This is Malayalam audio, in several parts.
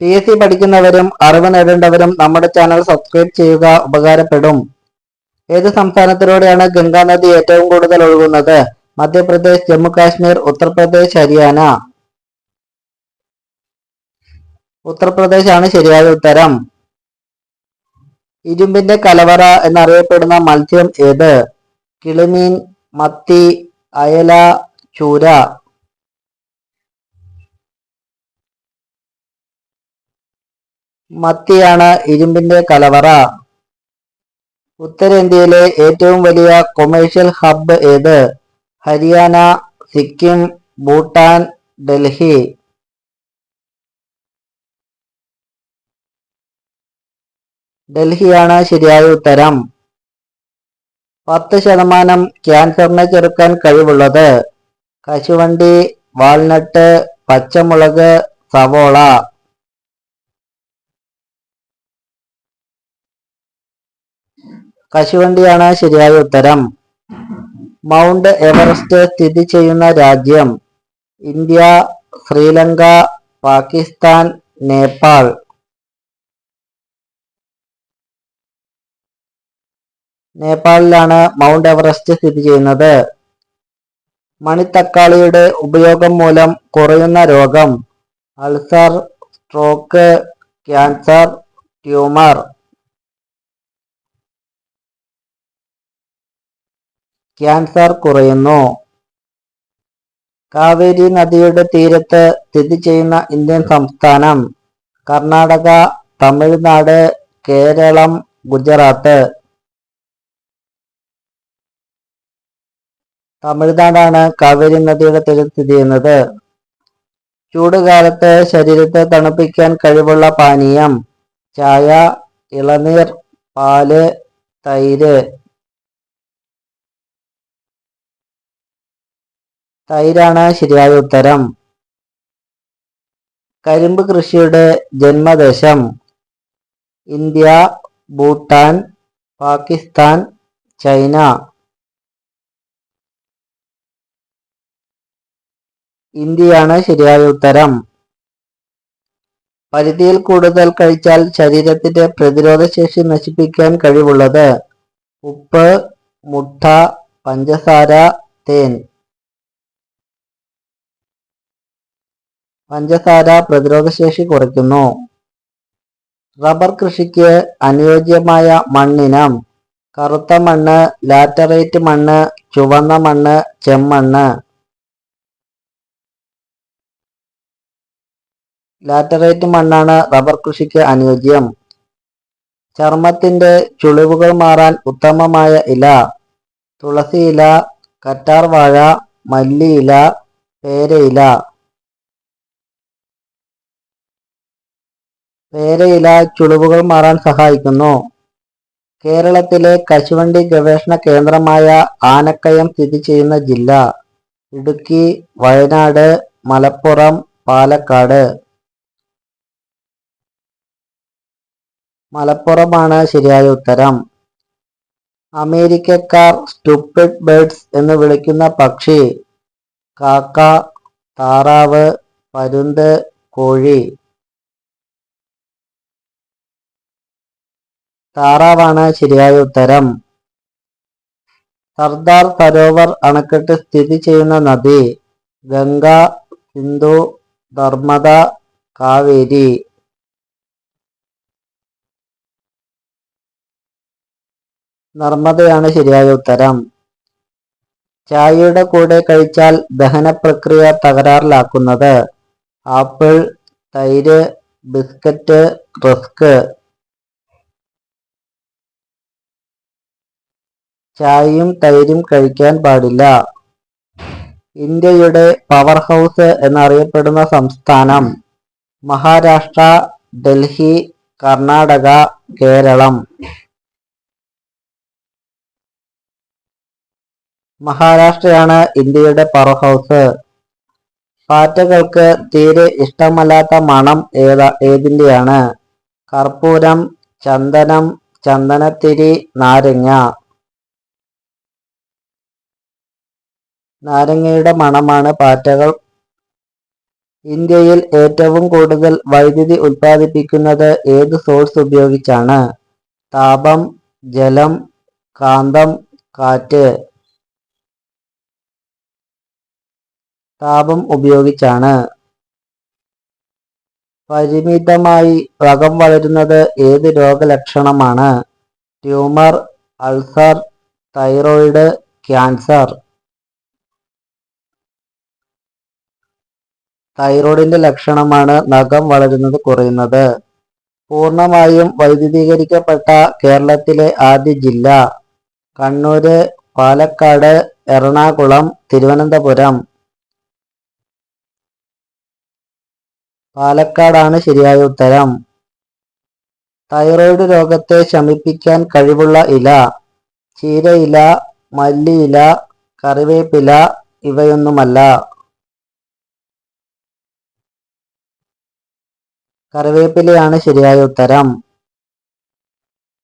PSC പഠിക്കുന്നവരും അറിവ് നേടേണ്ടവരും നമ്മുടെ ചാനൽ സബ്സ്ക്രൈബ് ചെയ്യുക, ഉപകാരപ്പെടും. ഏത് സംസ്ഥാനത്തിലൂടെയാണ് ഗംഗാ നദി ഏറ്റവും കൂടുതൽ ഒഴുകുന്നത്? മധ്യപ്രദേശ്, ജമ്മു കാശ്മീർ, ഉത്തർപ്രദേശ്, ഹരിയാന. ഉത്തർപ്രദേശ് ആണ് ശരിയായ ഉത്തരം. ഇരുമ്പിന്റെ കലവറ എന്നറിയപ്പെടുന്ന മത്സ്യം ഏത്? കിളിമീൻ, മത്തി, അയല, ചൂര. മത്തിയാണ് ഇരുമ്പിന്റെ കലവറ. ഉത്തരേന്ത്യയിലെ ഏറ്റവും വലിയ കൊമേഴ്ഷ്യൽ ഹബ്ബ് ഏത്? ഹരിയാന, സിക്കിം, ഭൂട്ടാൻ, ഡൽഹി. ഡൽഹിയാണ് ശരിയായ ഉത്തരം. 10% ക്യാൻസറിനെ ചെറുക്കാൻ കഴിവുള്ളത്? കശുവണ്ടി, വാൾനട്ട്, പച്ചമുളക്, സവോള. കശുവണ്ടിയാണ് ശരിയായ ഉത്തരം. മൗണ്ട് എവറസ്റ്റ് സ്ഥിതി ചെയ്യുന്ന രാജ്യം? ഇന്ത്യ, ശ്രീലങ്ക, പാകിസ്ഥാൻ, നേപ്പാൾ. നേപ്പാളിലാണ് മൗണ്ട് എവറസ്റ്റ് സ്ഥിതി ചെയ്യുന്നത്. മണിത്തക്കാളിയുടെ ഉപയോഗം മൂലം കുറയുന്ന രോഗം? Ulcer, stroke, cancer, tumour. Cancer കുറയുന്നു. കാവേരി നദിയുടെ തീരത്ത് സ്ഥിതി ചെയ്യുന്ന ഇന്ത്യൻ സംസ്ഥാനം? കർണാടക, തമിഴ്നാട്, കേരളം, ഗുജറാത്ത്. തമിഴ്നാടാണ് കാവേരി നദിയുടെ തീരത്ത് സ്ഥിതി ചെയ്യുന്നത്. ചൂടുകാലത്ത് ശരീരത്തെ തണുപ്പിക്കാൻ കഴിവുള്ള പാനീയം? ചായ, ഇളനീർ, പാല്, തൈര്. തൈരാണ് ശരിയായ ഉത്തരം. കരിമ്പ് കൃഷിയുടെ ജന്മദേശം? India, Bhutan, Pakistan, China. ഇന്ത്യയാണ് ശരിയായ ഉത്തരം. പരിധിയിൽ കൂടുതൽ കഴിച്ചാൽ ശരീരത്തിന്റെ പ്രതിരോധ ശേഷി നശിപ്പിക്കാൻ കഴിവുള്ളത്? ഉപ്പ്, മുട്ട, പഞ്ചസാര, തേൻ. പഞ്ചസാര പ്രതിരോധശേഷി കുറയ്ക്കുന്നു. റബ്ബർ കൃഷിക്ക് അനുയോജ്യമായ മണ്ണിനം? കറുത്ത മണ്ണ്, ലാറ്ററൈറ്റ് മണ്ണ്, ചുവന്ന മണ്ണ്, ചെമ്മണ്ണ്. ലാറ്ററൈറ്റ് മണ്ണാണ് റബ്ബർ കൃഷിക്ക് അനുയോജ്യം. ചർമ്മത്തിന്റെ ചുളിവുകൾ മാറാൻ ഉത്തമമായ ഇല? തുളസിയില, കറ്റാർവാഴ, മല്ലിയില, പേരയില. പേരയില ചുളിവുകൾ മാറാൻ സഹായിക്കുന്നു. കേരളത്തിലെ കശുവണ്ടി ഗവേഷണ കേന്ദ്രമായ ആനക്കയം സ്ഥിതി ചെയ്യുന്ന ജില്ല? ഇടുക്കി, വയനാട്, മലപ്പുറം, പാലക്കാട്. മലപ്പുറമാണ് ശരിയായ ഉത്തരം. അമേരിക്കക്കാർ സ്റ്റുപ്പിഡ് ബേർഡ്സ് എന്ന് വിളിക്കുന്ന പക്ഷി? കാക്ക, താറാവ്, പരുന്ത്, കോഴി. താറാവാണ് ശരിയായ ഉത്തരം. സർദാർ സരോവർ അണക്കെട്ട് സ്ഥിതി ചെയ്യുന്ന നദി? ഗംഗ, സിന്ധു, നർമ്മദ, കാവേരി. നർമ്മദയാണ് ശരിയായ ഉത്തരം. ചായയുടെ കൂടെ കഴിച്ചാൽ ദഹന പ്രക്രിയ തകരാറിലാക്കുന്നത്? ആപ്പിൾ, തൈര്, ബിസ്ക്കറ്റ്, റസ്ക്. ചായയും തൈരും കഴിക്കാൻ പാടില്ല. ഇന്ത്യയുടെ പവർ ഹൗസ് എന്നറിയപ്പെടുന്ന സംസ്ഥാനം? മഹാരാഷ്ട്ര, ഡൽഹി, കർണാടക, കേരളം. മഹാരാഷ്ട്രയാണ് ഇന്ത്യയുടെ പവർ ഹൗസ്. പാറ്റകൾക്ക് തീരെ ഇഷ്ടമല്ലാത്ത മണം ഏതിൻ്റെയാണ്? കർപ്പൂരം, ചന്ദനം, ചന്ദനത്തിരി, നാരങ്ങ. നാരങ്ങയുടെ മണമാണ് പാറ്റകൾ ഇന്ത്യയിൽ ഏറ്റവും കൂടുതൽ വൈദ്യുതി ഉൽപ്പാദിപ്പിക്കുന്നത് ഏത് സോഴ്സ് ഉപയോഗിച്ചാണ്? താപം, ജലം, കാന്തം, കാറ്റ്. താപം ഉപയോഗിച്ചാണ്. പരിമിതമായി നഖം വളരുന്നത് ഏത് രോഗലക്ഷണമാണ്? Tumour, ulcer, thyroid, cancer. തൈറോയിഡിന്റെ ലക്ഷണമാണ് നഖം വളരുന്നത് കുറയുന്നത്. പൂർണ്ണമായും വൈദ്യുതീകരിക്കപ്പെട്ട കേരളത്തിലെ ആദ്യ ജില്ല? കണ്ണൂര്, പാലക്കാട്, എറണാകുളം, തിരുവനന്തപുരം. പാലക്കാടാണ് ശരിയായ ഉത്തരം. തൈറോയ്ഡ് രോഗത്തെ ശമിപ്പിക്കാൻ കഴിവുള്ള ഇല? ചീരയില, മല്ലിയില, കറിവേപ്പില, ഇവയൊന്നുമല്ല. കറിവേപ്പിലയാണ് ശരിയായ ഉത്തരം.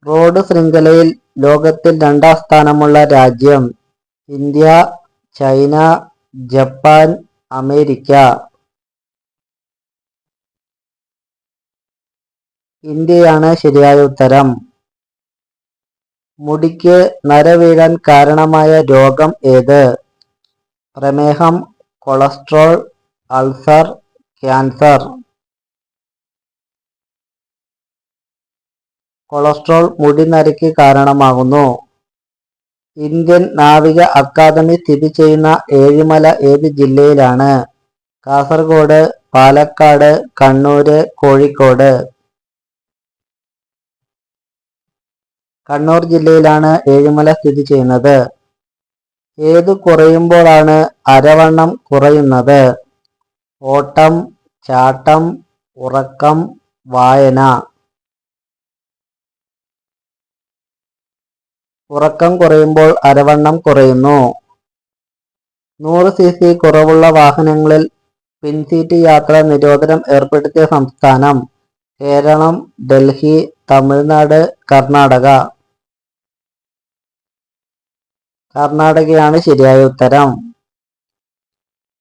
റോഡ് ശൃംഖലയിൽ ലോകത്തിൽ 2ാം സ്ഥാനമുള്ള രാജ്യം? India, China, Japan, America. ഇന്ത്യയാണ് ശരിയായ ഉത്തരം. മുടിക്ക് നര വീഴാൻ കാരണമായ രോഗം ഏത്? പ്രമേഹം, കൊളസ്ട്രോൾ, അൾസർ, ക്യാൻസർ. കൊളസ്ട്രോൾ മുടിനരയ്ക്ക് കാരണമാകുന്നു. ഇന്ത്യൻ നാവിക അക്കാദമി സ്ഥിതി ചെയ്യുന്ന ഏഴിമല ഏത് ജില്ലയിലാണ്? കാസർഗോഡ്, പാലക്കാട്, കണ്ണൂര്, കോഴിക്കോട്. കണ്ണൂർ ജില്ലയിലാണ് ഏഴിമല സ്ഥിതി ചെയ്യുന്നത്. ഏത് കുറയുമ്പോഴാണ് അരവണ്ണം കുറയുന്നത്? ഓട്ടം, ചാട്ടം, ഉറക്കം, വായന. ഉറക്കം കുറയുമ്പോൾ അരവണ്ണം കുറയുന്നു. 100 cc കുറവുള്ള വാഹനങ്ങളിൽ പിൻസീറ്റ് യാത്ര നിരോധനം ഏർപ്പെടുത്തിയ സംസ്ഥാനം? കേരളം, ഡൽഹി, തമിഴ്നാട്, കർണാടക. കർണാടകയാണ് ശരിയായ ഉത്തരം.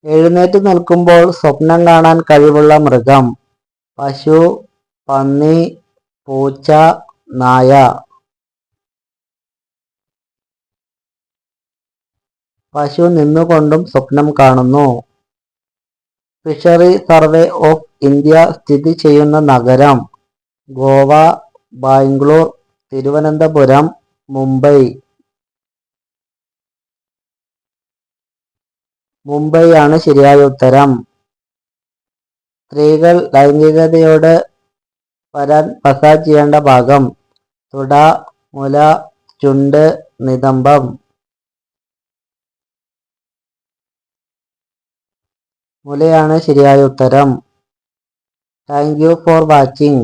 എഴുന്നേറ്റ് നിൽക്കുമ്പോൾ സ്വപ്നം കാണാൻ കഴിവുള്ള മൃഗം? പശു, പന്നി, പൂച്ച, നായ. പശു നിന്നുകൊണ്ടും സ്വപ്നം കാണുന്നു. ഫിഷറി സർവേ ഓഫ് ഇന്ത്യ സ്ഥിതി ചെയ്യുന്ന നഗരം? ഗോവ, ബാംഗ്ലൂർ, തിരുവനന്തപുരം, മുംബൈ. മുംബൈ ആണ് ശരിയായ ഉത്തരം. സ്ത്രീകൾ ലൈംഗികതയോട് വരാൻ മസാജ് ചെയ്യേണ്ട ഭാഗം? തുട, മുല, ചുണ്ട്, നിതംബം. മുലയാണ് ശരിയായ ഉത്തരം. Thank you for watching.